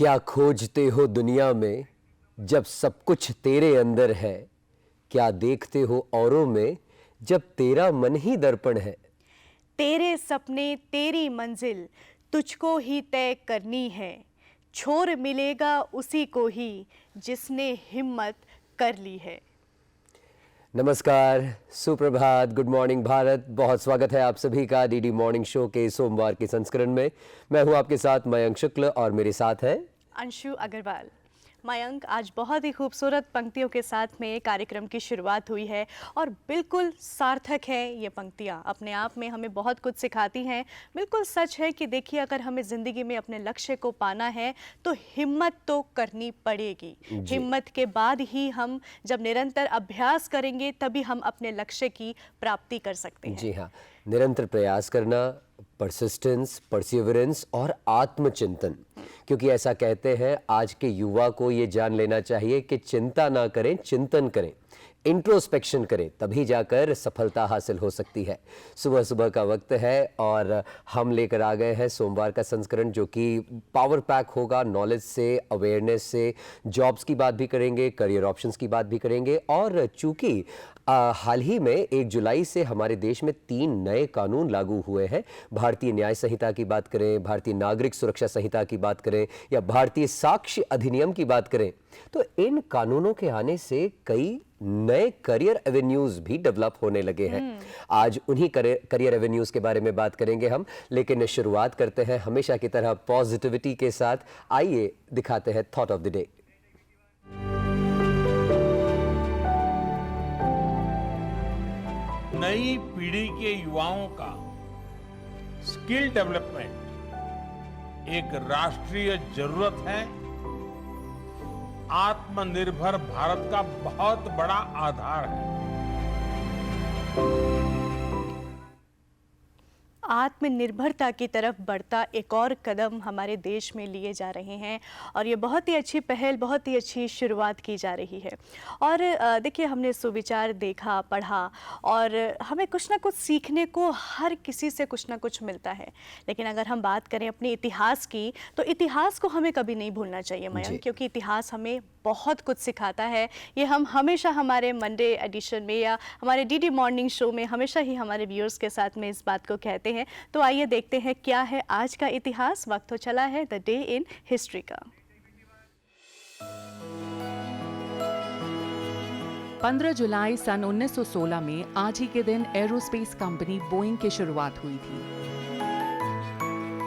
क्या खोजते हो दुनिया में जब सब कुछ तेरे अंदर है? क्या देखते हो औरों में जब तेरा मन ही दर्पण है? तेरे सपने तेरी मंजिल तुझको ही तय करनी है। छोर मिलेगा उसी को ही जिसने हिम्मत कर ली है। नमस्कार, सुप्रभात, गुड मॉर्निंग भारत। बहुत स्वागत है आप सभी का डीडी मॉर्निंग शो के सोमवार के संस्करण में। मैं हूं आपके साथ मयंक शुक्ल और मेरे साथ है अंशु अग्रवाल। मयंक, आज बहुत ही खूबसूरत पंक्तियों के साथ में कार्यक्रम की शुरुआत हुई है और बिल्कुल सार्थक है। ये पंक्तियाँ अपने आप में हमें बहुत कुछ सिखाती हैं। बिल्कुल सच है कि देखिए, अगर हमें ज़िंदगी में अपने लक्ष्य को पाना है तो हिम्मत तो करनी पड़ेगी। जी। हिम्मत के बाद ही हम जब निरंतर अभ्यास करेंगे तभी हम अपने लक्ष्य की प्राप्ति कर सकते हैं। जी हाँ, निरंतर प्रयास करना, परसिस्टेंस, परसिवरेंस और आत्मचिंतन। क्योंकि ऐसा कहते हैं, आज के युवा को ये जान लेना चाहिए कि चिंता ना करें, चिंतन करें, इंट्रोस्पेक्शन करें, तभी जाकर सफलता हासिल हो सकती है। सुबह सुबह का वक्त है और हम लेकर आ गए हैं सोमवार का संस्करण, जो कि पावर पैक होगा नॉलेज से, अवेयरनेस से। जॉब्स की बात भी करेंगे, करियर ऑप्शंस की बात भी करेंगे। और चूंकि हाल ही में 1 जुलाई से हमारे देश में 3 नए कानून लागू हुए हैं। भारतीय न्याय संहिता की बात करें, भारतीय नागरिक सुरक्षा संहिता की बात करें या भारतीय साक्ष्य अधिनियम की बात करें, तो इन कानूनों के आने से कई नए करियर एवेन्यूज भी डेवलप होने लगे हैं। आज उन्हीं करियर एवेन्यूज के बारे में बात करेंगे हम, लेकिन शुरुआत करते हैं हमेशा की तरह पॉजिटिविटी के साथ। आइए दिखाते हैं थॉट ऑफ द डे। नई पीढ़ी के युवाओं का स्किल डेवलपमेंट एक राष्ट्रीय जरूरत है। आत्मनिर्भर भारत का बहुत बड़ा आधार है। आत्मनिर्भरता की तरफ बढ़ता एक और कदम हमारे देश में लिए जा रहे हैं और ये बहुत ही अच्छी पहल, बहुत ही अच्छी शुरुआत की जा रही है। और देखिए, हमने सुविचार देखा, पढ़ा और हमें कुछ ना कुछ सीखने को हर किसी से कुछ ना कुछ मिलता है। लेकिन अगर हम बात करें अपने इतिहास की, तो इतिहास को हमें कभी नहीं भूलना चाहिए मयंक, क्योंकि इतिहास हमें बहुत कुछ सिखाता है। ये हम हमेशा हमारे मंडे एडिशन में या हमारे डीडी मॉर्निंग शो में हमेशा ही हमारे व्यूअर्स के साथ में इस बात को कहते हैं। तो आइए देखते हैं क्या है आज का इतिहास। वक्त हो चला है द डे इन हिस्ट्री का। 15 जुलाई सन 1916 में आज ही के दिन एरोस्पेस कंपनी बोइंग की शुरुआत हुई थी।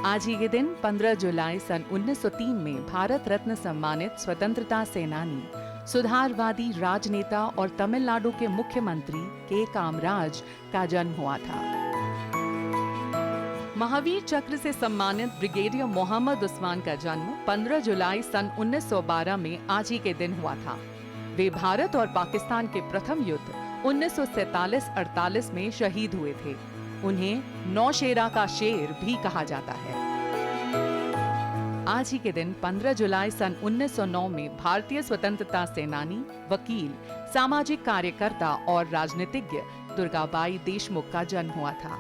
आज ही के दिन 15 जुलाई सन 1903 में भारत रत्न सम्मानित स्वतंत्रता सेनानी, सुधारवादी राजनेता और तमिलनाडु के मुख्यमंत्री के कामराज का जन्म हुआ था। महावीर चक्र से सम्मानित ब्रिगेडियर मोहम्मद उस्मान का जन्म 15 जुलाई सन 1912 में आज ही के दिन हुआ था। वे भारत और पाकिस्तान के प्रथम युद्ध 1947-48 में शहीद हुए थे। उन्हें नौशेरा का शेर भी कहा जाता है। आज ही के दिन 15 जुलाई सन 1909 में भारतीय स्वतंत्रता सेनानी, वकील, सामाजिक कार्यकर्ता और राजनीतिज्ञ दुर्गाबाई देशमुख का जन्म हुआ था।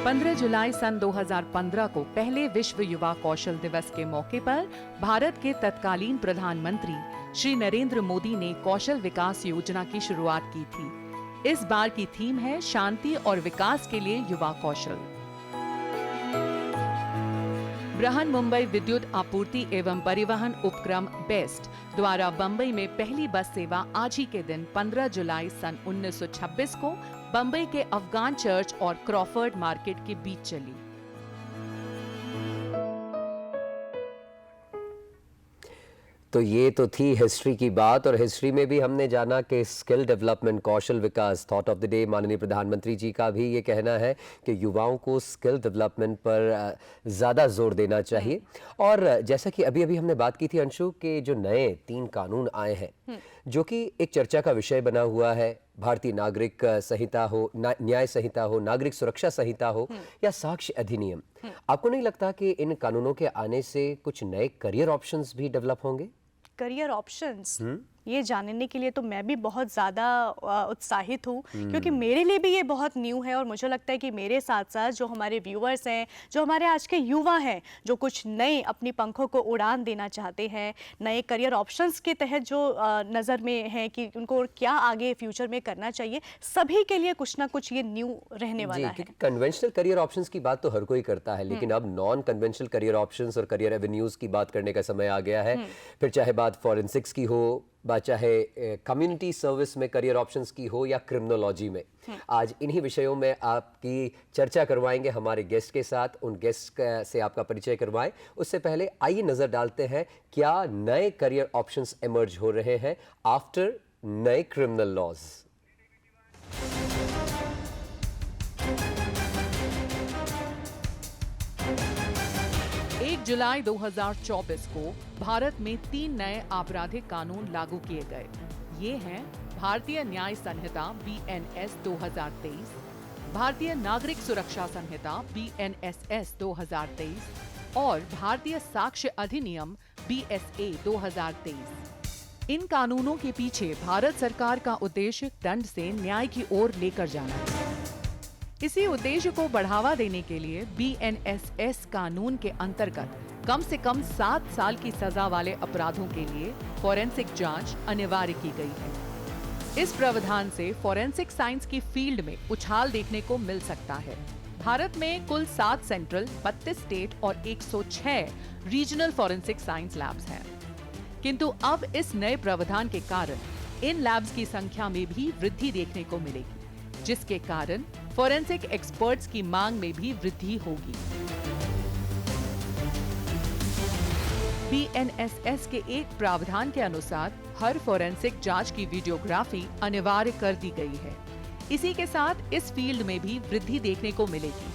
15 जुलाई सन 2015 को पहले विश्व युवा कौशल दिवस के मौके पर भारत के तत्कालीन प्रधानमंत्री श्री नरेंद्र मोदी ने कौशल विकास योजना की शुरुआत की थी। इस बार की थीम है शांति और विकास के लिए युवा कौशल। बृहन मुंबई विद्युत आपूर्ति एवं परिवहन उपक्रम बेस्ट द्वारा बंबई में पहली बस सेवा आज ही के दिन 15 जुलाई सन 1926 को बंबई के अफगान चर्च और क्रॉफर्ड मार्केट के बीच चली। तो ये तो थी हिस्ट्री की बात, और हिस्ट्री में भी हमने जाना कि skill development, Kaushal Vikas, thought of the day माननीय प्रधानमंत्री जी का भी ये कहना है कि युवाओं को स्किल डेवलपमेंट पर ज़्यादा जोर देना चाहिए। और जैसा कि अभी अभी हमने बात की थी अंशु, के जो नए 3 कानून आए हैं जो कि एक चर्चा का विषय बना हुआ है, भारतीय नागरिक संहिता हो, न्याय संहिता हो, नागरिक सुरक्षा संहिता हो या साक्ष्य अधिनियम, आपको नहीं लगता कि इन कानूनों के आने से कुछ नए करियर ऑप्शंस भी डेवलप होंगे? करियर ऑप्शंस ये जानने के लिए तो मैं भी बहुत ज़्यादा उत्साहित हूँ, क्योंकि मेरे लिए भी ये बहुत न्यू है। और मुझे लगता है कि मेरे साथ साथ जो हमारे व्यूअर्स हैं, जो हमारे आज के युवा हैं, जो कुछ नए अपनी पंखों को उड़ान देना चाहते हैं, नए करियर ऑप्शंस के तहत जो नज़र में है कि उनको क्या आगे फ्यूचर में करना चाहिए, सभी के लिए कुछ ना कुछ ये न्यू रहने वाला है। क्योंकि कन्वेंशनल करियर ऑप्शंस की बात तो हर कोई करता है, लेकिन अब नॉन कन्वेंशनल करियर ऑप्शंस और करियर एवेन्यूज की बात करने का समय आ गया है। फिर चाहे बात फॉरेंसिक्स की हो, बात चाहे कम्युनिटी सर्विस में करियर ऑप्शंस की हो, या क्रिमिनोलॉजी में। आज इन्हीं विषयों में आपकी चर्चा करवाएंगे हमारे गेस्ट के साथ। उन गेस्ट से आपका परिचय करवाएं उससे पहले आइए नजर डालते हैं क्या नए करियर ऑप्शंस इमर्ज हो रहे हैं आफ्टर नए क्रिमिनल लॉज। 1 जुलाई 2024 को भारत में 3 नए आपराधिक कानून लागू किए गए। ये हैं भारतीय न्याय संहिता BNS 2023, भारतीय नागरिक सुरक्षा संहिता BNSS 2023 और भारतीय साक्ष्य अधिनियम BSA 2023। इन कानूनों के पीछे भारत सरकार का उद्देश्य दंड से न्याय की ओर लेकर जाना है। इसी उद्देश्य को बढ़ावा देने के लिए BNSS कानून के अंतर्गत कम से कम 7 साल की सजा वाले अपराधों के लिए फोरेंसिक जांच अनिवार्य की गई है। इस प्रावधान से फोरेंसिक साइंस की फील्ड में उछाल देखने को मिल सकता है। भारत में कुल 7 सेंट्रल, 32 स्टेट और 106 रीजनल फोरेंसिक साइंस लैब्स हैं। किंतु अब इस नए प्रावधान के कारण इन लैब्स की संख्या में भी वृद्धि देखने को मिलेगी, जिसके कारण फोरेंसिक एक्सपर्ट्स की मांग में भी वृद्धि होगी। BNSS के एक प्रावधान के अनुसार हर फोरेंसिक जांच की वीडियोग्राफी अनिवार्य कर दी गई है। इसी के साथ इस फील्ड में भी वृद्धि देखने को मिलेगी।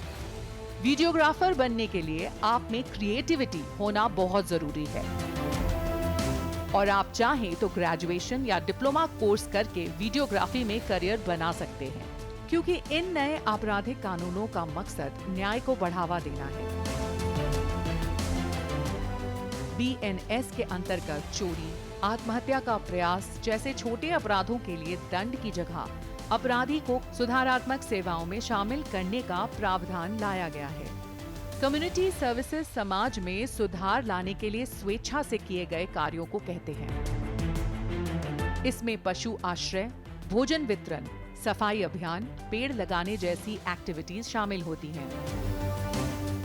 वीडियोग्राफर बनने के लिए आप में क्रिएटिविटी होना बहुत जरूरी है और आप चाहें तो ग्रेजुएशन या डिप्लोमा कोर्स करके वीडियोग्राफी में करियर बना सकते हैं, क्योंकि इन नए आपराधिक कानूनों का मकसद न्याय को बढ़ावा देना है। BNS के अंतर्गत चोरी, आत्महत्या का प्रयास जैसे छोटे अपराधों के लिए दंड की जगह अपराधी को सुधारात्मक सेवाओं में शामिल करने का प्रावधान लाया गया है। कम्युनिटी सर्विसेज समाज में सुधार लाने के लिए स्वेच्छा से किए गए कार्यों को कहते हैं। इसमें पशु आश्रय, भोजन वितरण, सफाई अभियान, पेड़ लगाने जैसी एक्टिविटीज शामिल होती हैं।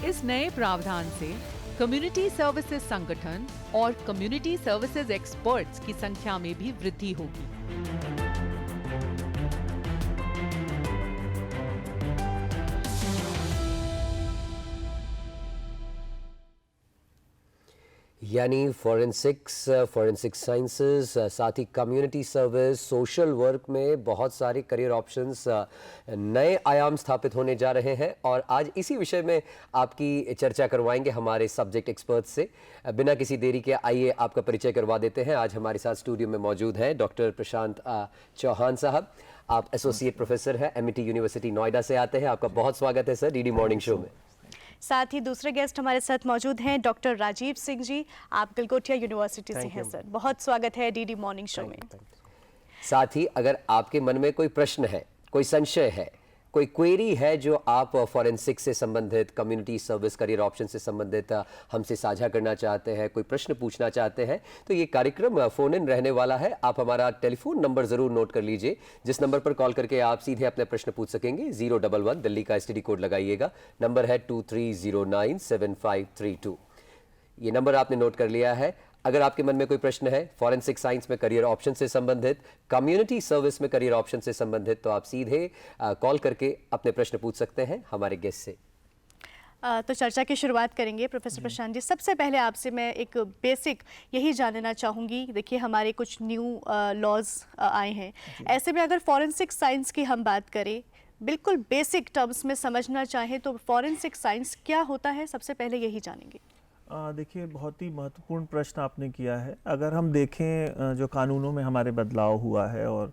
इस नए प्रावधान से कम्युनिटी सर्विसेज संगठन और कम्युनिटी सर्विसेज एक्सपर्ट्स की संख्या में भी वृद्धि होगी। यानी फॉरेंसिक साइंसेस, साथ ही कम्युनिटी सर्विस, सोशल वर्क में बहुत सारे करियर ऑप्शंस, नए आयाम स्थापित होने जा रहे हैं। और आज इसी विषय में आपकी चर्चा करवाएंगे हमारे सब्जेक्ट एक्सपर्ट से। बिना किसी देरी के आइए आपका परिचय करवा देते हैं। आज हमारे साथ स्टूडियो में मौजूद हैं डॉक्टर प्रशांत चौहान साहब। आप एसोसिएट प्रोफेसर हैं, MIT यूनिवर्सिटी नोएडा से आते हैं। आपका बहुत स्वागत है सर DD मॉर्निंग शो में। साथ ही दूसरे गेस्ट हमारे साथ मौजूद हैं डॉक्टर राजीव सिंह जी। आप गलगोटिया यूनिवर्सिटी से हैं सर। बहुत स्वागत है DD मॉर्निंग शो में। साथ ही अगर आपके मन में कोई प्रश्न है, कोई संशय है, कोई क्वेरी है जो आप फॉरेंसिक से संबंधित, कम्युनिटी सर्विस करियर ऑप्शन से संबंधित हमसे साझा करना चाहते हैं, कोई प्रश्न पूछना चाहते हैं, तो ये कार्यक्रम फोन इन रहने वाला है। आप हमारा टेलीफोन नंबर जरूर नोट कर लीजिए, जिस नंबर पर कॉल करके आप सीधे अपने प्रश्न पूछ सकेंगे। 011 दिल्ली का STD कोड लगाइएगा। नंबर है 23097532। ये नंबर आपने नोट कर लिया है। अगर आपके मन में कोई प्रश्न है फॉरेंसिक साइंस में करियर ऑप्शन से संबंधित, कम्युनिटी सर्विस में करियर ऑप्शन से संबंधित, तो आप सीधे कॉल करके अपने प्रश्न पूछ सकते हैं हमारे गेस्ट से। तो चर्चा की शुरुआत करेंगे प्रोफेसर प्रशांत जी। सबसे पहले आपसे मैं एक बेसिक यही जानना चाहूँगी। देखिए हमारे कुछ न्यू लॉज आए हैं, ऐसे में अगर फॉरेंसिक साइंस की हम बात करें, बिल्कुल बेसिक टर्म्स में समझना चाहें तो फॉरेंसिक साइंस क्या होता है, सबसे पहले यही जानेंगे। देखिए बहुत ही महत्वपूर्ण प्रश्न आपने किया है। अगर हम देखें जो कानूनों में हमारे बदलाव हुआ है और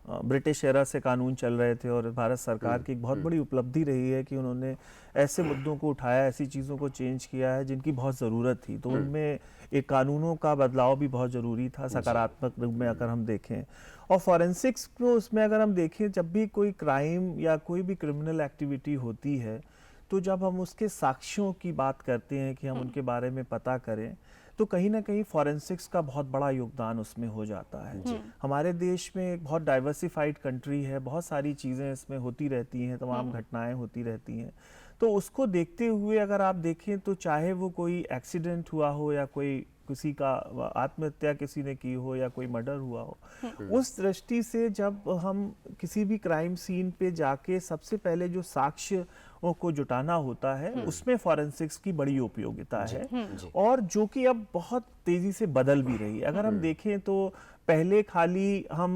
ब्रिटिश एरा से कानून चल रहे थे और भारत सरकार की एक बहुत बड़ी उपलब्धि रही है कि उन्होंने ऐसे मुद्दों को उठाया, ऐसी चीज़ों को चेंज किया है जिनकी बहुत ज़रूरत थी। तो उनमें एक कानूनों का बदलाव भी बहुत ज़रूरी था सकारात्मक रूप में अगर हम देखें। और फॉरेंसिक्स को उसमें अगर हम देखें, जब भी कोई क्राइम या कोई भी क्रिमिनल एक्टिविटी होती है तो जब हम उसके साक्ष्यों की बात करते हैं कि हम उनके बारे में पता करें, तो कहीं ना कहीं फॉरेंसिक्स का बहुत बड़ा योगदान उसमें हो जाता है। हमारे देश में एक बहुत डाइवर्सिफाइड कंट्री है, बहुत सारी चीज़ें इसमें होती रहती हैं, तमाम घटनाएं होती रहती हैं। तो उसको देखते हुए अगर आप देखें तो चाहे वो कोई एक्सीडेंट हुआ हो या कोई किसी का आत्महत्या किसी ने की हो या कोई मर्डर हुआ हो, उस दृष्टि से जब हम किसी भी क्राइम सीन पे जाके सबसे पहले जो साक्ष्य को जुटाना होता है, उसमें फॉरेंसिक्स की बड़ी उपयोगिता है और जो कि अब बहुत तेजी से बदल भी रही है। अगर हम देखें तो पहले खाली हम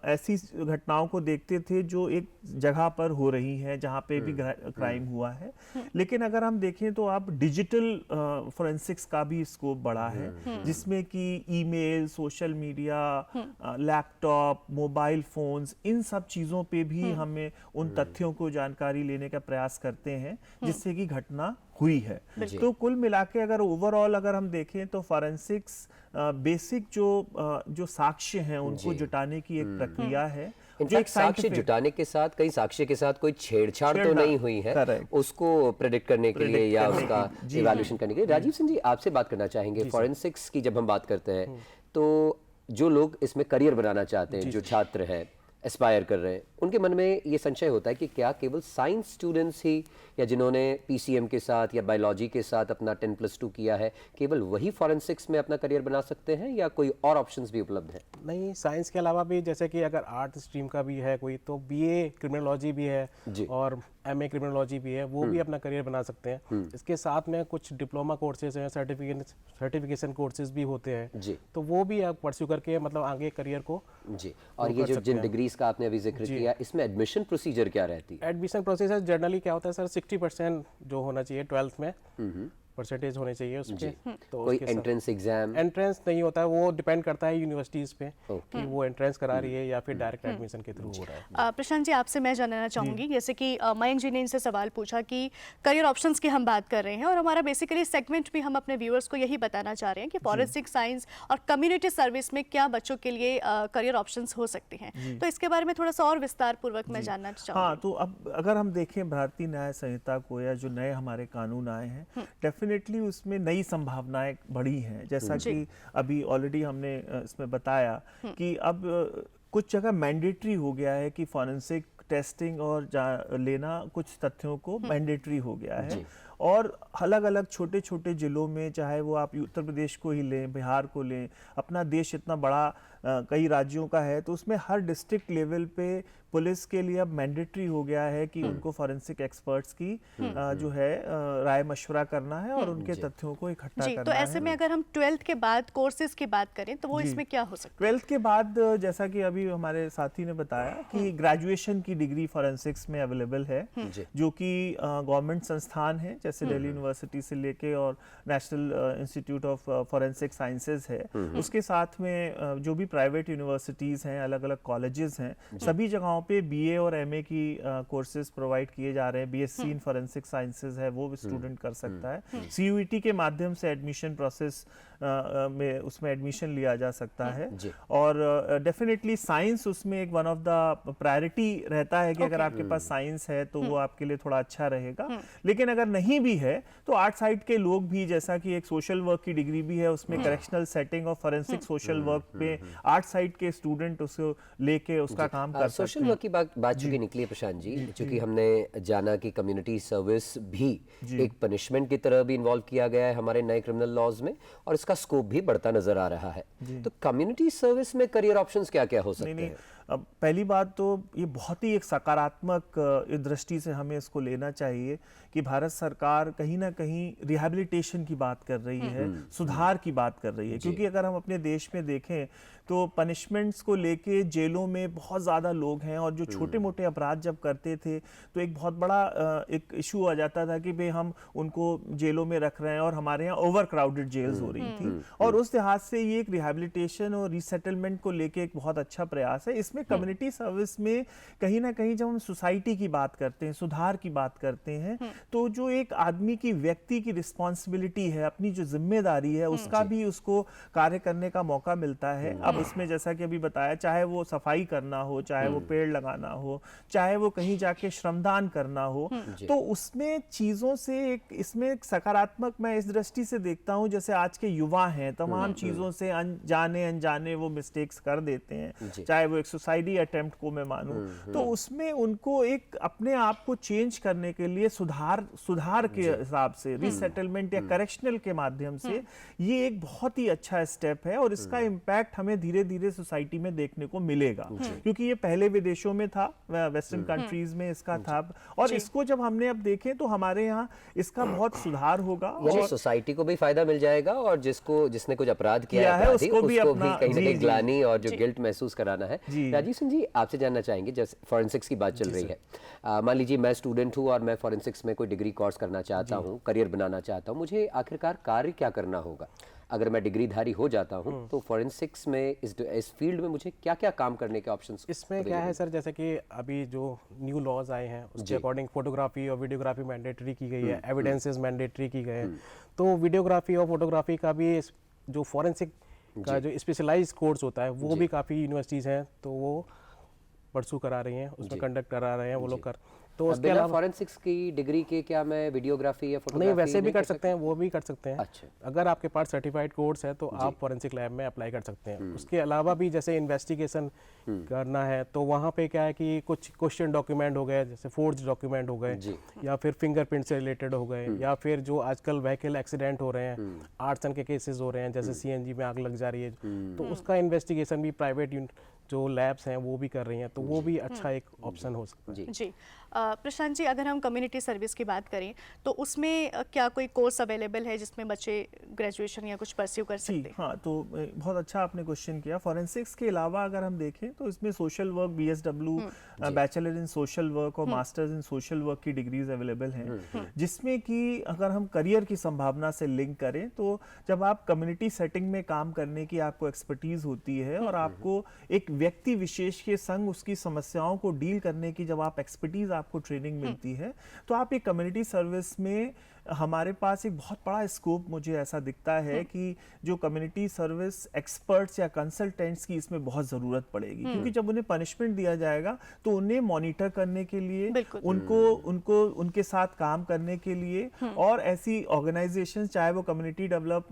ऐसी घटनाओं को देखते थे जो एक जगह पर हो रही हैं, जहाँ पे भी क्राइम हुआ है, लेकिन अगर हम देखें तो अब डिजिटल फॉरेंसिक्स का भी स्कोप बढ़ा है, जिसमें कि email, social media, laptop, mobile phones, इन सब चीज़ों पे भी हमें उन तथ्यों को जानकारी लेने का प्रयास करते हैं जिससे कि घटना हुई है। तो कुल मिला के अगर ओवरऑल अगर हम देखें तो फॉरेंसिक्स बेसिक जो साक्ष्य हैं उनको जुटाने की एक प्रक्रिया है। जो एक साक्ष्य जुटाने के साथ कई साक्ष्य के साथ कोई छेड़छाड़ तो नहीं हुई है, उसको प्रेडिक्ट करने के लिए या उसका इवैल्यूएशन करने के लिए। राजीव सिंह जी, आपसे बात करना चाहेंगे, फॉरेंसिक्स की जब हम बात करते हैं तो जो लोग इसमें करियर बनाना चाहते हैं, जो छात्र हैं, एस्पायर कर रहे हैं, उनके मन में ये संशय होता है कि क्या केवल साइंस स्टूडेंट्स ही या जिन्होंने पीसीएम के साथ या बायोलॉजी के साथ अपना 10+2 किया है, केवल वही फॉरेंसिक्स में अपना करियर बना सकते हैं या कोई और ऑप्शंस भी उपलब्ध है? नहीं, साइंस के अलावा भी जैसे कि अगर आर्ट स्ट्रीम का भी है कोई, तो बीए क्रिमिनोलॉजी भी है और एमए क्रिमिनोलॉजी भी है, वो भी अपना करियर बना सकते हैं। इसके साथ में कुछ डिप्लोमा कोर्सेज हैं, सर्टिफिकेशन कोर्सेज भी होते हैं, तो वो भी आप परस्यू करके मतलब आगे करियर को जी। और ये जो जिन डिग्रीज का आपने अभी जिक्र किया, इसमें एडमिशन प्रोसीजर क्या रहती है? एडमिशन प्रोसीजर जनरली क्या होता है सर, 60% जो होना चाहिए 12th में परसेंटेज होने चाहिए उसके। तो कोई एंट्रेंस एग्जाम? एंट्रेंस नहीं होता है, वो डिपेंड करता है यूनिवर्सिटीज पे कि वो एंट्रेंस करा रही है या फिर डायरेक्ट एडमिशन के थ्रू हो रहा है। प्रशांत जी, आपसे मैं जानना चाहूँगी, जैसे कि मयंक जी ने इनसे सवाल पूछा कि करियर ऑप्शंस की हम बात कर रहे हैं और हमारा बेसिकली सेगमेंट भी हम अपने व्यूअर्स को यही बताना चाह रहे हैं कि फॉरेंसिक साइंस और कम्युनिटी सर्विस में क्या बच्चों के लिए करियर ऑप्शंस हो सकते हैं, तो इसके बारे में थोड़ा सा और विस्तार पूर्वक मैं जानना चाहूँगी। हाँ, तो अब अगर हम देखें भारतीय न्याय संहिता को या जो नए हमारे कानून आए हैं, डेफिनेटली उसमें नई संभावनाएं बढ़ी हैं। जैसा कि अभी ऑलरेडी हमने इसमें बताया कि अब कुछ जगह मैंडेटरी हो गया है कि फॉरेंसिक टेस्टिंग और लेना कुछ तथ्यों को मैंडेटरी हो गया है। और अलग अलग छोटे छोटे जिलों में, चाहे वो आप उत्तर प्रदेश को ही लें, बिहार को लें, अपना देश इतना बड़ा कई राज्यों का है, तो उसमें हर डिस्ट्रिक्ट लेवल पे पुलिस के लिए अब मैंडेटरी हो गया है कि उनको फॉरेंसिक एक्सपर्ट्स की जो है राय मशवरा करना है और उनके तथ्यों को इकट्ठा करना है। तो ऐसे में अगर हम 12th के बाद कोर्सेज की बात करें तो वो इसमें क्या हो सकता है? 12th के बाद जैसा कि अभी हमारे साथी ने बताया कि ग्रेजुएशन की डिग्री फॉरेंसिक्स में अवेलेबल है, जो कि गवर्नमेंट संस्थान है, जैसे दिल्ली यूनिवर्सिटी से लेके और national institute of forensic sciences है, उसके साथ में जो भी प्राइवेट यूनिवर्सिटीज हैं, अलग अलग कॉलेजेस हैं, सभी जगहों पे बीए और एमए की कोर्सेज प्रोवाइड किए जा रहे हैं। बीएससी इन फॉरेंसिक साइंसेज है, वो भी स्टूडेंट कर सकता है। सीयूईटी के माध्यम से एडमिशन प्रोसेस में उसमें एडमिशन लिया जा सकता है और डेफिनेटली साइंस उसमें एक वन ऑफ द प्रायोरिटी रहता है कि अगर आपके पास साइंस है तो वो आपके लिए थोड़ा अच्छा रहेगा। लेकिन अगर नहीं भी है तो आर्ट साइड के लोग भी, जैसा कि एक सोशल वर्क की डिग्री भी है, उसमें करेक्शनल सेटिंग और फॉरेंसिक सोशल वर्क पे आर्ट साइड के स्टूडेंट उसको लेके उसका काम कर सकते हैं। सोशल वर्क की बात चूंकि निकली है प्रशांत जी, चूंकि हमने जाना कि कम्युनिटी सर्विस भी एक पनिशमेंट की तरह भी इन्वॉल्व किया गया है हमारे नए क्रिमिनल लॉज में और इसका स्कोप भी बढ़ता नजर आ रहा है, तो कम्युनिटी सर्विस में करियर ऑप्शंस क्या क्या हो सकते हैं? अब पहली बात तो ये बहुत ही एक सकारात्मक दृष्टि से हमें इसको लेना चाहिए कि भारत सरकार कहीं ना कहीं रिहैबिलिटेशन की बात कर रही है, सुधार की बात कर रही है। क्योंकि अगर हम अपने देश में देखें तो पनिशमेंट्स को लेके जेलों में बहुत ज़्यादा लोग हैं, और जो छोटे मोटे अपराध जब करते थे तो एक बहुत बड़ा एक इशू आ जाता था कि भाई हम उनको जेलों में रख रहे हैं, और हमारे यहाँ ओवर क्राउडेड जेल्स हो रही थी। और उस लिहाज से ये एक रिहैबिलिटेशन और रीसेटलमेंट को लेके एक बहुत अच्छा प्रयास है। इसमें कम्युनिटी सर्विस में कहीं ना कहीं जब हम सोसाइटी की बात करते हैं, सुधार की बात करते हैं, तो जो एक आदमी की, व्यक्ति की रिस्पॉन्सिबिलिटी है, अपनी जो जिम्मेदारी है, उसका भी उसको कार्य करने का मौका मिलता है। अब इसमें जैसा कि अभी बताया, चाहे वो सफाई करना हो, चाहे वो पेड़ लगाना हो, चाहे वो कहीं जाके श्रमदान करना हो, तो उसमें चीज़ों से एक, इसमें एक सकारात्मक मैं इस दृष्टि से देखता हूँ, जैसे आज के युवा हैं, तमाम चीज़ों से जाने अनजाने वो मिस्टेक्स कर देते हैं, चाहे वो एक सुसाइडी अटेम्प्ट को मैं मानूं, तो उसमें उनको एक अपने आप को चेंज करने के लिए सुधार के हिसाब से, रीसेटलमेंट या करेक्शनल के माध्यम से, ये एक बहुत ही अच्छा स्टेप है। और इसका इम्पैक्ट हमें धीरे धीरे सोसाइटी में देखने को मिलेगा, क्योंकि ये पहले विदेशों में था, वेस्टर्न कंट्रीज में इसका था, और इसको जब हमने अब देखें तो हमारे यहाँ इसका बहुत सुधार होगा, यानी और सोसाइटी को भी फायदा मिल जाएगा, और जिसने कुछ अपराध किया किया है, अपराधी, उसको भी अपना- कहीं ना जी, कहीं जी। ग्लानि और जो गिल्ट महसूस कराना है। जी। राजीव सिंह जी, आपसे जानना चाहेंगे, जैसे फॉरेंसिक्स की बात चल रही है, मान लीजिए मैं स्टूडेंट हूँ और मैं फॉरेंसिक्स में कोई डिग्री कोर्स करना चाहता हूँ, करियर बनाना चाहता हूँ, मुझे आखिरकार कार्य क्या करना होगा? अगर मैं डिग्रीधारी हो जाता हूँ तो फॉरेंसिक्स में, इस फील्ड में मुझे क्या क्या काम करने के ऑप्शंस? इसमें क्या है सर, जैसे कि अभी जो न्यू लॉज आए हैं उसके अकॉर्डिंग फोटोग्राफी और वीडियोग्राफी मैंडेटरी की गई है, एविडेंसेस मैंडेटरी की गए हैं। तो वीडियोग्राफी और फोटोग्राफी का भी जो फॉरेंसिक का जो स्पेशलाइज्ड कोर्स होता है वो भी काफ़ी यूनिवर्सिटीज़ हैं तो वो परसू करा रही हैं, उसमें कंडक्ट करा रहे हैं वो लोग कर। तो उसके अलावा फॉरेंसिक्स की डिग्री के क्या मैं वीडियोग्राफी या फोटोग्राफी नहीं, वैसे भी कर सकते हैं, वो भी कर सकते हैं। अच्छा। अगर आपके पास सर्टिफाइड कोर्स है तो आप फॉरेंसिक लैब में अप्लाई कर सकते हैं। उसके अलावा भी जैसे इन्वेस्टिगेशन करना है तो वहाँ पे क्या है कि कुछ क्वेश्चन डॉक्यूमेंट हो गए, जैसे फोर्ज डॉक्यूमेंट हो गए, या फिर फिंगरप्रिंट से रिलेटेड हो गए, या फिर जो आजकल व्हीकल एक्सीडेंट हो रहे हैं, आर्सन के केसेस हो रहे हैं, जैसे सीएनजी में आग लग जा रही है, तो उसका इन्वेस्टिगेशन भी प्राइवेट जो लैब्स हैं वो भी कर रही हैं, तो वो भी अच्छा एक ऑप्शन हो सकता है। जी प्रशांत जी, अगर हम कम्युनिटी सर्विस की बात करें तो उसमें क्या कोई कोर्स अवेलेबल है जिसमें बच्चे ग्रेजुएशन या कुछ परस्यू कर सकते हैं? हाँ, तो बहुत अच्छा आपने क्वेश्चन किया। फॉरेंसिक्स के अलावा अगर हम देखें तो इसमें social work, BSW, bachelor in social work और मास्टर्स इन सोशल वर्क की डिग्रीज अवेलेबल हैं, जिसमें कि अगर हम करियर की संभावना से लिंक करें तो जब आप कम्युनिटी सेटिंग में काम करने की आपको एक्सपर्टीज होती है, और आपको एक व्यक्ति विशेष के संग उसकी समस्याओं को डील करने की जब आप एक्सपर्टीज, आपको ट्रेनिंग मिलती है, तो आप एक कम्युनिटी सर्विस में हमारे पास एक बहुत बड़ा स्कोप मुझे ऐसा दिखता है कि जो कम्युनिटी सर्विस एक्सपर्ट्स या कंसल्टेंट्स की इसमें बहुत ज़रूरत पड़ेगी, क्योंकि जब उन्हें पनिशमेंट दिया जाएगा तो उन्हें मॉनिटर करने के लिए, उनको उनके साथ काम करने के लिए, और ऐसी ऑर्गेनाइजेशंस, चाहे वो कम्युनिटी डेवलप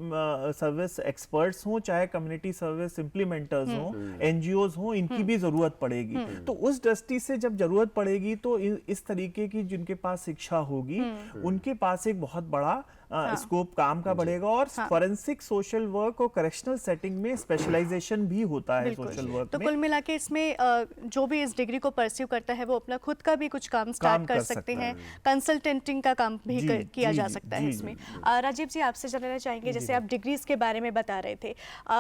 सर्विस एक्सपर्ट्स हों, चाहे कम्युनिटी सर्विस इम्प्लीमेंटर्स हों, एनजीओज हों, इनकी भी ज़रूरत पड़ेगी। तो उस दृष्टि से जब ज़रूरत पड़ेगी तो इस तरीके की जिनके पास शिक्षा होगी उनके पास एक बहुत बड़ा स्कोप काम का बढ़ेगा, और फॉरेंसिक सोशल वर्क और करेक्शनल सेटिंग में स्पेशलाइजेशन भी होता है सोशल वर्क तो में। कुल मिला के इसमें जो भी इस डिग्री को परस्यू करता है वो अपना खुद का भी कुछ काम स्टार्ट कर सकते हैं, कंसल्टेंटिंग का काम भी किया जा सकता है इसमें। राजीव जी, आपसे जानना चाहेंगे, जैसे आप डिग्रीज के बारे में बता रहे थे,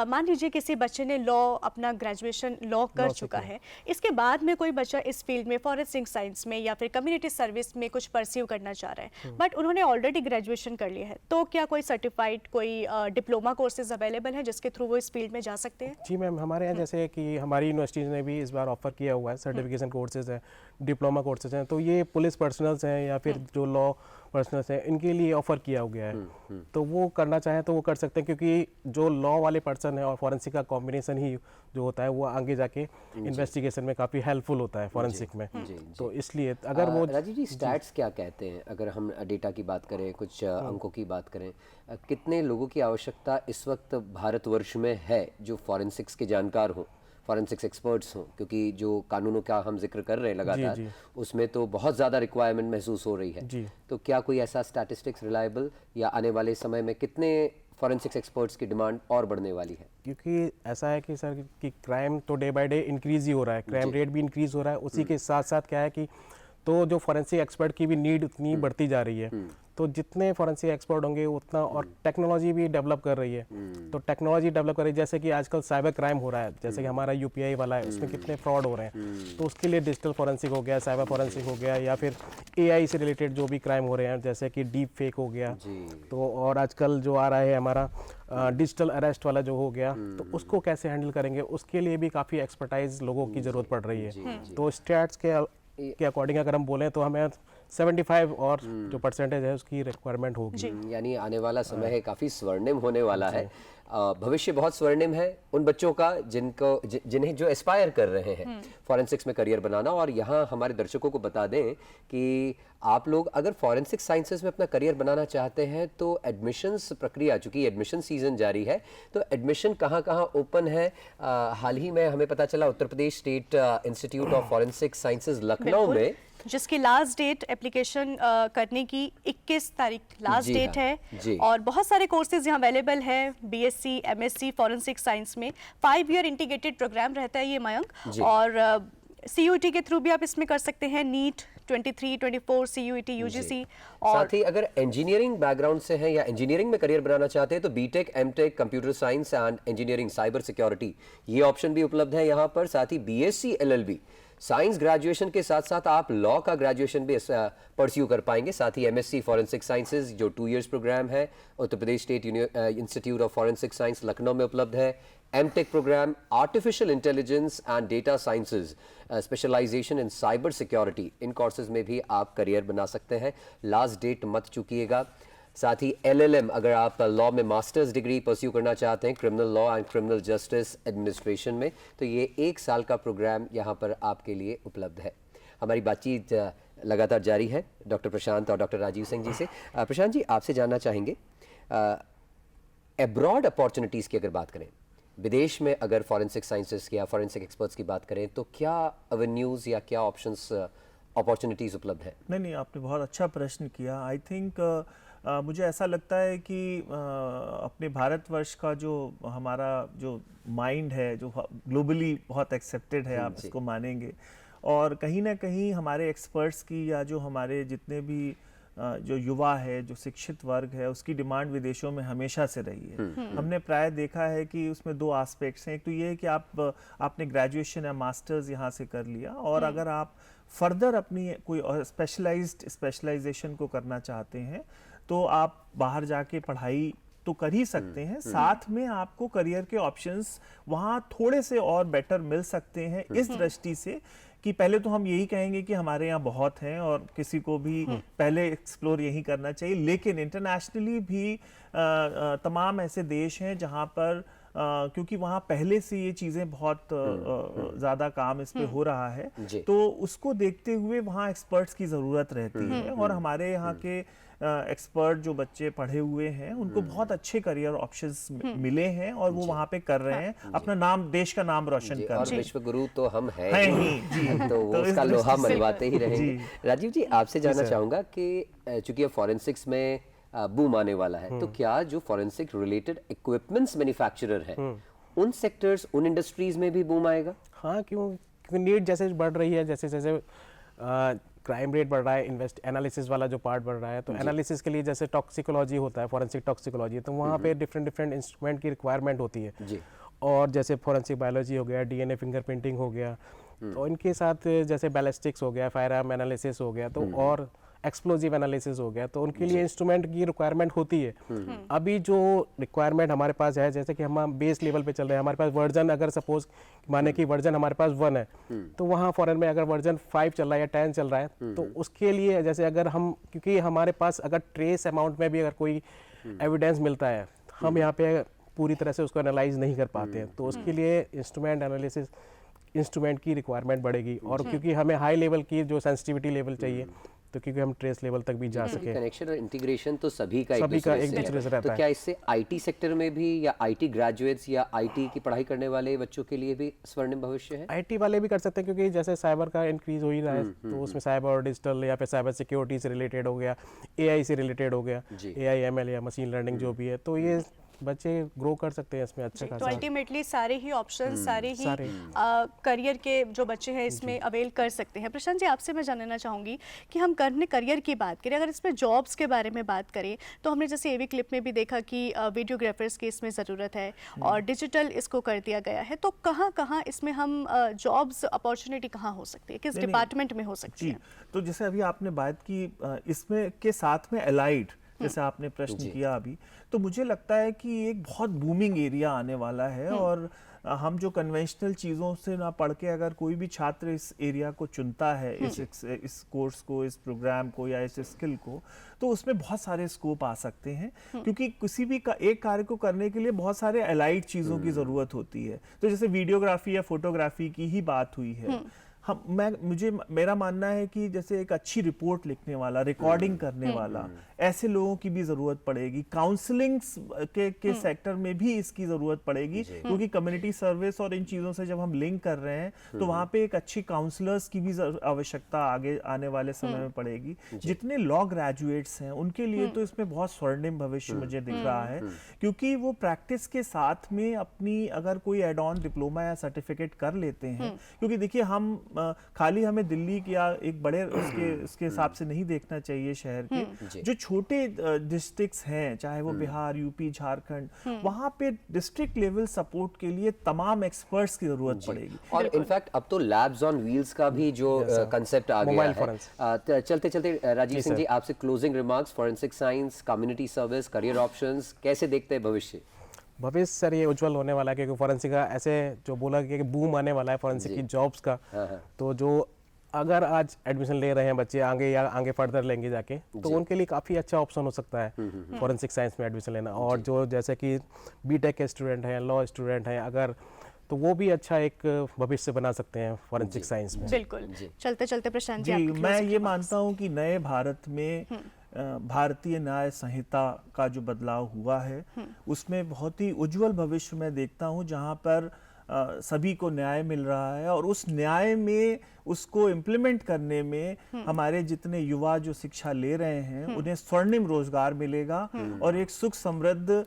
मान लीजिए किसी बच्चे ने लॉ, अपना ग्रेजुएशन लॉ कर चुका है, इसके बाद में कोई बच्चा इस फील्ड में फॉरेंसिक साइंस में या फिर कम्युनिटी सर्विस में कुछ परस्यू करना चाह रहा है, बट उन्होंने ऑलरेडी ग्रेजुएशन कर लिया है, तो क्या कोई सर्टिफाइड, कोई डिप्लोमा कोर्सेज अवेलेबल है जिसके थ्रू वो इस फील्ड में जा सकते हैं? जी मैम, हमारे यहाँ जैसे कि हमारी यूनिवर्सिटीज़ ने भी इस बार ऑफर किया हुआ है, सर्टिफिकेशन कोर्सेज हैं, डिप्लोमा कोर्सेज हैं, तो ये पुलिस पर्सनल्स हैं या फिर जो लॉ पर्सनल्स हैं, इनके लिए ऑफर किया गया है। तो वो करना चाहें तो वो कर सकते हैं, क्योंकि जो लॉ वाले पर्सन है और फॉरेंसिक का कॉम्बिनेशन ही जो होता है वो आगे जाके इन्वेस्टिगेशन में काफ़ी हेल्पफुल होता है फॉरेंसिक में। तो इसलिए अगर वो राजीव जी, स्टैट्स क्या कहते हैं? अगर हम डेटा की बात करें, कुछ अंकों की बात करें, कितने लोगों की आवश्यकता इस वक्त भारतवर्ष में है जो फॉरेंसिक्स के जानकार हों, फॉरेंसिक्स एक्सपर्ट्स हों? क्योंकि जो कानूनों का हम जिक्र कर रहे हैं लगातार, उसमें तो बहुत ज़्यादा रिक्वायरमेंट महसूस हो रही है। तो क्या कोई ऐसा स्टैटिस्टिक्स रिलायबल, या आने वाले समय में कितने फॉरेंसिक्स एक्सपर्ट्स की डिमांड और बढ़ने वाली है? क्योंकि ऐसा है कि सर कि क्राइम तो डे बाय डे इंक्रीज ही हो रहा है, क्राइम रेट भी इंक्रीज हो रहा है, उसी के साथ साथ क्या है कि तो जो फॉरेंसिक एक्सपर्ट की भी नीड उतनी बढ़ती जा रही है। तो जितने फॉरेंसिक एक्सपर्ट होंगे उतना, और टेक्नोलॉजी भी डेवलप कर रही है, तो टेक्नोलॉजी डेवलप कर रही है, जैसे कि आजकल साइबर क्राइम हो रहा है, जैसे कि हमारा यूपीआई वाला है, उसमें कितने फ्रॉड हो रहे हैं, तो उसके लिए डिजिटल फॉरेंसिक हो गया, साइबर फॉरेंसिक हो गया, या फिर एआई से रिलेटेड जो भी क्राइम हो रहे हैं, जैसे कि डीप फेक हो गया, तो और आजकल जो आ रहा है हमारा डिजिटल अरेस्ट वाला जो हो गया, तो उसको कैसे हैंडल करेंगे, उसके लिए भी काफ़ी एक्सपर्टाइज लोगों की ज़रूरत पड़ रही है। तो स्टैट्स के अकॉर्डिंग अगर हम बोलें तो हमें 75 और जो परसेंटेज है उसकी रिक्वायरमेंट होगी। यानी आने वाला समय है काफी स्वर्णिम होने वाला है। भविष्य बहुत स्वर्णिम है उन बच्चों का जिन्हें जो एस्पायर कर रहे हैं फॉरेंसिक्स में करियर बनाना। और यहाँ हमारे दर्शकों को बता दें कि आप लोग अगर फॉरेंसिक साइंसेज में अपना करियर बनाना चाहते हैं तो एडमिशन्स प्रक्रिया, चूंकि एडमिशन सीजन जारी है, तो एडमिशन कहाँ कहाँ ओपन है? हाल ही में हमें पता चला Uttar Pradesh state institute of forensic sciences Lucknow में, जिसकी लास्ट डेट एप्लीकेशन करने की 21 तारीख लास्ट डेट है, जी। और बहुत सारे कोर्सेज यहाँ अवेलेबल है। बीएससी, एमएससी फॉरेंसिक साइंस में 5 ईयर इंटीग्रेटेड प्रोग्राम रहता है ये, मयंक, और सीयूईटी के थ्रू भी आप इसमें कर सकते हैं, नीट 23, 24, सीयूईटी, यूजीसी। और साथ ही अगर इंजीनियरिंग बैकग्राउंड से हैं या इंजीनियरिंग में करियर बनाना चाहते हैं तो BTech, MTech, computer science and engineering, cyber security, ये ऑप्शन भी उपलब्ध है यहाँ पर। साथ ही बीएससी एलएलबी साइंस ग्रेजुएशन के साथ साथ आप लॉ का ग्रेजुएशन भी परस्यू कर पाएंगे। साथ ही एमएससी फॉरेंसिक साइंसेज जो 2 इयर्स प्रोग्राम है Uttar Pradesh state institute of forensic science Lucknow में उपलब्ध है। MTech program artificial intelligence and data sciences, specialization in cyber security, इन कोर्सेज में भी आप करियर बना सकते हैं। लास्ट डेट मत चूकिएगा। साथ ही एलएलएम अगर आप लॉ में मास्टर्स डिग्री परस्यू करना चाहते हैं criminal law and criminal justice administration में, तो ये 1 साल का प्रोग्राम यहाँ पर आपके लिए उपलब्ध है। हमारी बातचीत लगातार जारी है डॉक्टर प्रशांत और डॉक्टर राजीव सिंह जी से। प्रशांत जी, आपसे जानना चाहेंगे एब्रॉड अपॉर्चुनिटीज़ की अगर बात करें, विदेश में अगर फॉरेंसिक साइंसेस या फॉरेंसिक एक्सपर्ट्स की बात करें तो क्या एवेन्यूज़ या क्या ऑप्शंस, अपॉर्चुनिटीज़ उपलब्ध है? नहीं, आपने बहुत अच्छा प्रश्न किया। आई थिंक मुझे ऐसा लगता है कि अपने भारतवर्ष का जो हमारा जो माइंड है, जो ग्लोबली बहुत एक्सेप्टेड है, आप इसको मानेंगे, और कहीं ना कहीं हमारे एक्सपर्ट्स की या जो हमारे जितने भी जो युवा है, जो शिक्षित वर्ग है, उसकी डिमांड विदेशों में हमेशा से रही है। हमने प्राय देखा है कि उसमें 2 एस्पेक्ट्स हैं। एक तो ये है कि आपने ग्रेजुएशन या मास्टर्स यहाँ से कर लिया, और अगर आप फर्दर अपनी कोई स्पेशलाइजेशन को करना चाहते हैं तो आप बाहर जाके पढ़ाई तो कर ही सकते हैं, साथ में आपको करियर के ऑप्शंस वहाँ थोड़े से और बेटर मिल सकते हैं। इस दृष्टि से कि पहले तो हम यही कहेंगे कि हमारे यहाँ बहुत हैं और किसी को भी पहले एक्सप्लोर यही करना चाहिए, लेकिन इंटरनेशनली भी तमाम ऐसे देश हैं जहाँ पर क्योंकि वहाँ पहले से ये चीज़ें बहुत ज़्यादा काम इस पे हो रहा है, तो उसको देखते हुए वहाँ एक्सपर्ट्स की ज़रूरत रहती है। और हमारे यहाँ के एक्सपर्ट जो बच्चे पढ़े हुए हैं उनको बहुत अच्छे करियर ऑप्शंस मिले हैं और वो वहाँ पे कर रहे हैं, अपना नाम, देश का नाम रोशन कर रहे हैं। विश्व गुरु तो हम हैं ही जी, तो वो उसका लोहा मनवाते ही रहेंगे। राजीव जी, आपसे जानना चाहूँगा कि चूंकि अब फॉरेंसिक्स में बूम आने वाला है, तो क्या जो फॉरेंसिक रिलेटेड इक्विपमेंट्स मैन्युफैक्चरर हैं उन सेक्टर्स, उन इंडस्ट्रीज में भी बूम आएगा? हाँ, क्योंकि नीड जैसे बढ़ रही है, जैसे जैसे क्राइम रेट बढ़ रहा है, एनालिसिस वाला जो पार्ट बढ़ रहा है, तो एनालिसिस के लिए जैसे टॉक्सिकोलॉजी होता है, फॉरेंसिक टॉक्सिकोलॉजी, तो वहाँ पे डिफरेंट इंस्ट्रूमेंट की रिक्वायरमेंट होती है जी। और जैसे फॉरेंसिक बायोलॉजी हो गया, डीएनए फिंगरप्रिंटिंग हो गया, तो इनके साथ जैसे बैलिस्टिक्स हो गया, फायर आर्म एनालिसिस हो गया, तो और एक्सप्लोजिव एनालिसिस हो गया, तो उनके लिए इंस्ट्रूमेंट की रिक्वायरमेंट होती है। अभी जो रिक्वायरमेंट हमारे पास है, जैसे कि हम बेस लेवल पे चल रहे हैं, हमारे पास वर्जन, अगर सपोज माने कि वर्जन हमारे पास 1 है, तो वहाँ फॉरेन में अगर वर्जन 5 चल रहा है या 10 चल रहा है, तो उसके लिए जैसे अगर हम, क्योंकि हमारे पास अगर ट्रेस अमाउंट में भी अगर कोई एविडेंस मिलता है, हम यहाँ पे पूरी तरह से उसको एनालाइज नहीं कर पाते हैं, तो उसके लिए इंस्ट्रूमेंट एनालिसिस, इंस्ट्रूमेंट की रिक्वायरमेंट बढ़ेगी। और क्योंकि हमें हाई लेवल की जो सेंसिटिविटी लेवल चाहिए, तो क्योंकि हम ट्रेस लेवल तक भी जा सके। कनेक्शन और इंटीग्रेशन तो सभी का एक दूसरे से रहता है। तो क्या इससे आईटी सेक्टर में भी या आईटी ग्रेजुएट्स या आईटी की पढ़ाई करने वाले बच्चों के लिए भी स्वर्णिम भविष्य है? आईटी वाले भी कर सकते हैं, क्योंकि जैसे साइबर का इंक्रीज हो ही रहा है, तो उसमें साइबर और डिजिटल या फिर साइबर सिक्योरिटी से रिलेटेड हो गया, एआई से रिलेटेड हो गया, एआई एमएल या मशीन लर्निंग जो भी है, तो ये बच्चे ग्रो कर सकते हैं इसमें अच्छा तो खासा। अल्टीमेटली सारे ही ऑप्शन सारे ही सारे। करियर के जो बच्चे हैं इसमें अवेल कर सकते हैं। प्रशांत जी, आपसे मैं जानना चाहूँगी कि हम करने करियर की बात करें, अगर इसमें जॉब्स के बारे में बात करें तो हमने जैसे एवी क्लिप में भी देखा कि वीडियोग्राफर्स की इसमें ज़रूरत है और डिजिटल इसको कर दिया गया है, तो कहाँ कहाँ इसमें हम जॉब्स अपॉर्चुनिटी कहाँ हो सकती है, किस नहीं, डिपार्टमेंट में हो सकती जी, है? तो जैसे अभी आपने बात की इसमें के साथ में अलाइड, जैसे आपने प्रश्न किया अभी, तो मुझे लगता है कि एक बहुत बूमिंग एरिया आने वाला है। और हम जो कन्वेंशनल चीज़ों से ना पढ़ के अगर कोई भी छात्र इस एरिया को चुनता है, इस कोर्स को, इस प्रोग्राम को या इस स्किल को, तो उसमें बहुत सारे स्कोप आ सकते हैं। क्योंकि किसी भी एक कार्य को करने के लिए बहुत सारे अलाइड चीज़ों की ज़रूरत होती है। तो जैसे वीडियोग्राफी या फोटोग्राफी की ही बात हुई है, मेरा मानना है कि जैसे एक अच्छी रिपोर्ट लिखने वाला, रिकॉर्डिंग करने वाला, ऐसे लोगों की भी जरूरत पड़ेगी। काउंसलिंग के सेक्टर में भी इसकी जरूरत पड़ेगी, क्योंकि कम्युनिटी सर्विस और इन चीजों से जब हम लिंक कर रहे हैं तो वहां पे एक अच्छी काउंसलर्स की भी आवश्यकता आगे आने वाले समय में पड़ेगी। जितने लॉ ग्रेजुएट्स हैं उनके लिए तो इसमें बहुत स्वर्णिम भविष्य मुझे दिख रहा है, क्योंकि वो प्रैक्टिस के साथ में अपनी अगर कोई एड ऑन डिप्लोमा या सर्टिफिकेट कर लेते हैं, क्योंकि देखिए हम खाली हमें दिल्ली या एक बड़े उसके हिसाब से नहीं देखना चाहिए शहर के जो छोटे डिस्ट्रिक्ट्स हैं, चाहे वो बिहार, यूपी, झारखंड, वहां पे डिस्ट्रिक्ट लेवल सपोर्ट के लिए तमाम एक्सपर्ट्स की जरूरत पड़ेगी। और इनफैक्ट अब तो लैब्स ऑन व्हील्स का भी जो कंसेप्ट आ गया है। चलते चलते राजीव सिंह जी, आपसे closing remarks, forensic science, community service, career options कैसे देखते हैं भविष्य? भविष्य सर ये उज्जवल होने वाला है, क्योंकि फॉरेंसिक का ऐसे जो बोला कि बूम आने वाला है फॉरेंसिक की जॉब्स का। तो जो अगर आज एडमिशन ले रहे हैं बच्चे आगे या आगे फर्दर लेंगे जाके, तो उनके लिए काफ़ी अच्छा ऑप्शन हो सकता है फॉरेंसिक साइंस में एडमिशन लेना। और जो जैसे कि बीटेक के स्टूडेंट हैं, लॉ स्टूडेंट हैं अगर, तो वो भी अच्छा एक भविष्य बना सकते हैं फॉरेंसिक साइंस में। बिल्कुल। चलते चलते प्रशांत जी, जी, आपकी मैं closing ये remarks। मानता हूँ कि नए भारत में भारतीय न्याय संहिता का जो बदलाव हुआ है उसमें बहुत ही उज्जवल भविष्य मैं देखता हूँ, जहाँ पर सभी को न्याय मिल रहा है। और उस न्याय में उसको इम्प्लीमेंट करने में हमारे जितने युवा जो शिक्षा ले रहे हैं उन्हें स्वर्णिम रोजगार मिलेगा, और एक सुख समृद्ध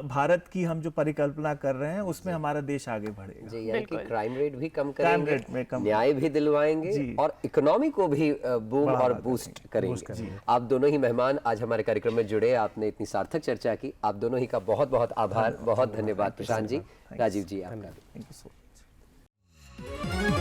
भारत की हम जो परिकल्पना कर रहे हैं उसमें हमारा देश आगे बढ़ेगा। जी, यानी कि क्राइम रेट भी कम क्राइम करेंगे, रेट में कम, न्याय भी दिलवाएंगे और इकोनॉमी को भी बूम और बूस्ट करेंगे। आप दोनों ही मेहमान आज हमारे कार्यक्रम में जुड़े, आपने इतनी सार्थक चर्चा की, आप दोनों ही का बहुत बहुत आभार, बहुत धन्यवाद प्रशांत जी, राजीव जी आपका। Thank you so much.